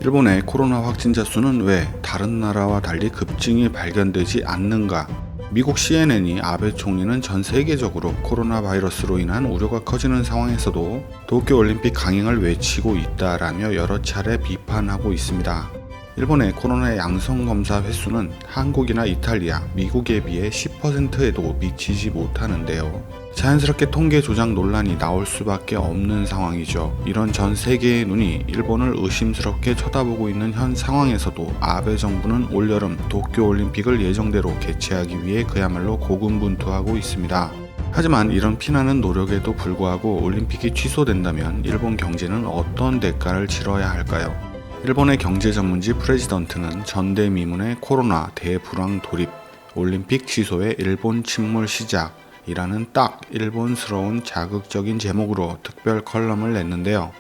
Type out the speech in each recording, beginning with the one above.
일본의 코로나 확진자 수는 왜 다른 나라와 달리 급증이 발견되지 않는가? 미국 CNN이 아베 총리는 전 세계적으로 코로나 바이러스로 인한 우려가 커지는 상황에서도 도쿄올림픽 강행을 외치고 있다라며 여러 차례 비판하고 있습니다. 일본의 코로나 양성 검사 횟수는 한국이나 이탈리아, 미국에 비해 10%에도 미치지 못하는데요. 자연스럽게 통계 조작 논란이 나올 수밖에 없는 상황이죠. 이런 전 세계의 눈이 일본을 의심스럽게 쳐다보고 있는 현 상황에서도 아베 정부는 올여름 도쿄올림픽을 예정대로 개최하기 위해 그야말로 고군분투하고 있습니다. 하지만 이런 피나는 노력에도 불구하고 올림픽이 취소된다면 일본 경제는 어떤 대가를 치러야 할까요? 일본의 경제 전문지 프레지던트는 전대미문의 코로나 대불황 돌입, 올림픽 취소의 일본 침몰 시작 이라는 딱 일본스러운 자극적인 제목으로 특별 컬럼을 냈는데요.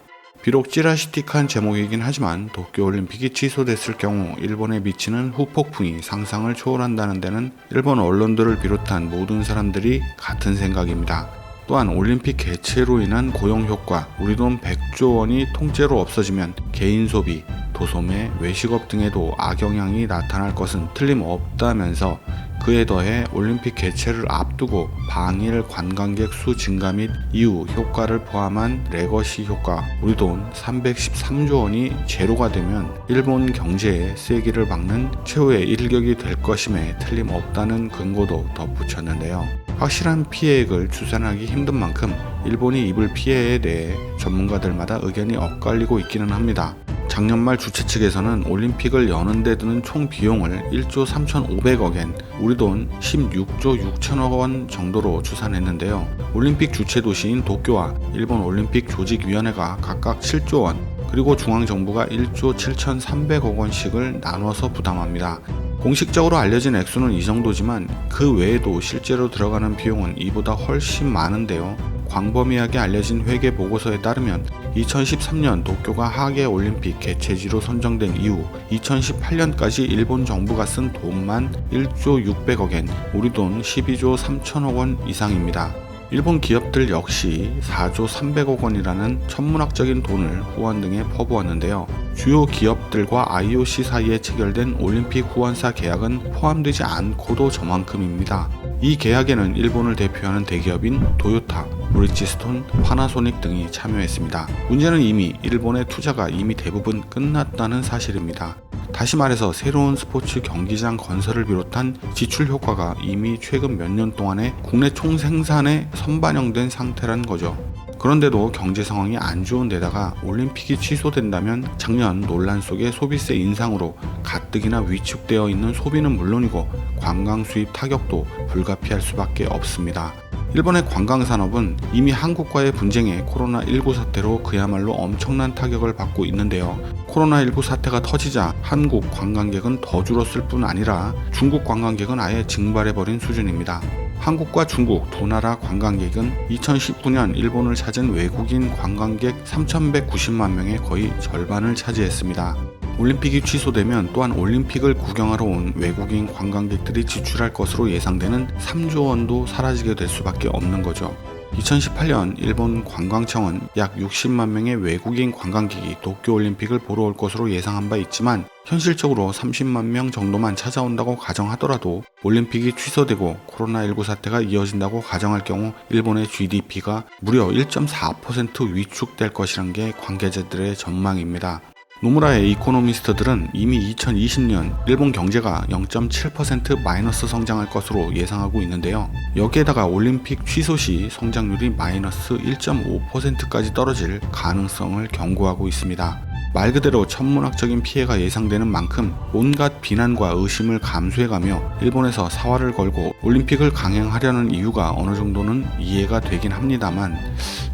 비록 찌라시틱한 제목이긴 하지만 도쿄올림픽이 취소됐을 경우 일본에 미치는 후폭풍이 상상을 초월한다는 데는 일본 언론들을 비롯한 모든 사람들이 같은 생각입니다. 또한 올림픽 개최로 인한 고용 효과, 우리 돈 100조 원이 통째로 없어지면 개인 소비, 도소매, 외식업 등에도 악영향이 나타날 것은 틀림없다면서 그에 더해 올림픽 개최를 앞두고 방일 관광객 수 증가 및 이후 효과를 포함한 레거시 효과, 우리 돈 313조 원이 제로가 되면 일본 경제의 쐐기를 박는 최후의 일격이 될 것임에 틀림없다는 근거도 덧붙였는데요. 확실한 피해액을 추산하기 힘든 만큼 일본이 입을 피해에 대해 전문가들마다 의견이 엇갈리고 있기는 합니다. 작년 말 주최 측에서는 올림픽을 여는 데 드는 총 비용을 1조 3,500억엔, 우리 돈 16조 6천억 원 정도로 추산했는데요. 올림픽 주최 도시인 도쿄와 일본 올림픽 조직위원회가 각각 7조 원, 그리고 중앙정부가 1조 7,300억 원씩을 나눠서 부담합니다. 공식적으로 알려진 액수는 이 정도지만 그 외에도 실제로 들어가는 비용은 이보다 훨씬 많은데요. 광범위하게 알려진 회계 보고서에 따르면 2013년 도쿄가 하계 올림픽 개최지로 선정된 이후 2018년까지 일본 정부가 쓴 돈만 1조 600억엔, 우리 돈 12조 3천억 원 이상입니다. 일본 기업들 역시 4조 300억 원이라는 천문학적인 돈을 후원 등에 퍼부었는데요. 주요 기업들과 IOC 사이에 체결된 올림픽 후원사 계약은 포함되지 않고도 저만큼입니다. 이 계약에는 일본을 대표하는 대기업인 도요타, 브리지스톤, 파나소닉 등이 참여했습니다. 문제는 이미 일본의 투자가 이미 대부분 끝났다는 사실입니다. 다시 말해서 새로운 스포츠 경기장 건설을 비롯한 지출 효과가 이미 최근 몇 년 동안의 국내 총생산에 선반영된 상태란 거죠. 그런데도 경제 상황이 안 좋은 데다가 올림픽이 취소된다면 작년 논란 속의 소비세 인상으로 가뜩이나 위축되어 있는 소비는 물론이고 관광 수입 타격도 불가피할 수밖에 없습니다. 일본의 관광산업은 이미 한국과의 분쟁에 코로나19 사태로 그야말로 엄청난 타격을 받고 있는데요. 코로나19 사태가 터지자 한국 관광객은 더 줄었을 뿐 아니라 중국 관광객은 아예 증발해버린 수준입니다. 한국과 중국 두 나라 관광객은 2019년 일본을 찾은 외국인 관광객 3,190만 명의 거의 절반을 차지했습니다. 올림픽이 취소되면 또한 올림픽을 구경하러 온 외국인 관광객들이 지출할 것으로 예상되는 3조 원도 사라지게 될 수밖에 없는 거죠. 2018년 일본 관광청은 약 60만 명의 외국인 관광객이 도쿄올림픽을 보러 올 것으로 예상한 바 있지만 현실적으로 30만 명 정도만 찾아온다고 가정하더라도 올림픽이 취소되고 코로나19 사태가 이어진다고 가정할 경우 일본의 GDP가 무려 1.4% 위축될 것이란 게 관계자들의 전망입니다. 노무라의 이코노미스트들은 이미 2020년 일본 경제가 0.7% 마이너스 성장할 것으로 예상하고 있는데요. 여기에다가 올림픽 취소 시 성장률이 마이너스 1.5%까지 떨어질 가능성을 경고하고 있습니다. 말 그대로 천문학적인 피해가 예상되는 만큼 온갖 비난과 의심을 감수해가며 일본에서 사활을 걸고 올림픽을 강행하려는 이유가 어느 정도는 이해가 되긴 합니다만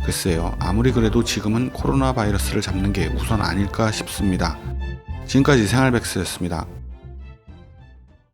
글쎄요, 아무리 그래도 지금은 코로나 바이러스를 잡는 게 우선 아닐까 싶습니다. 지금까지 생활백스였습니다.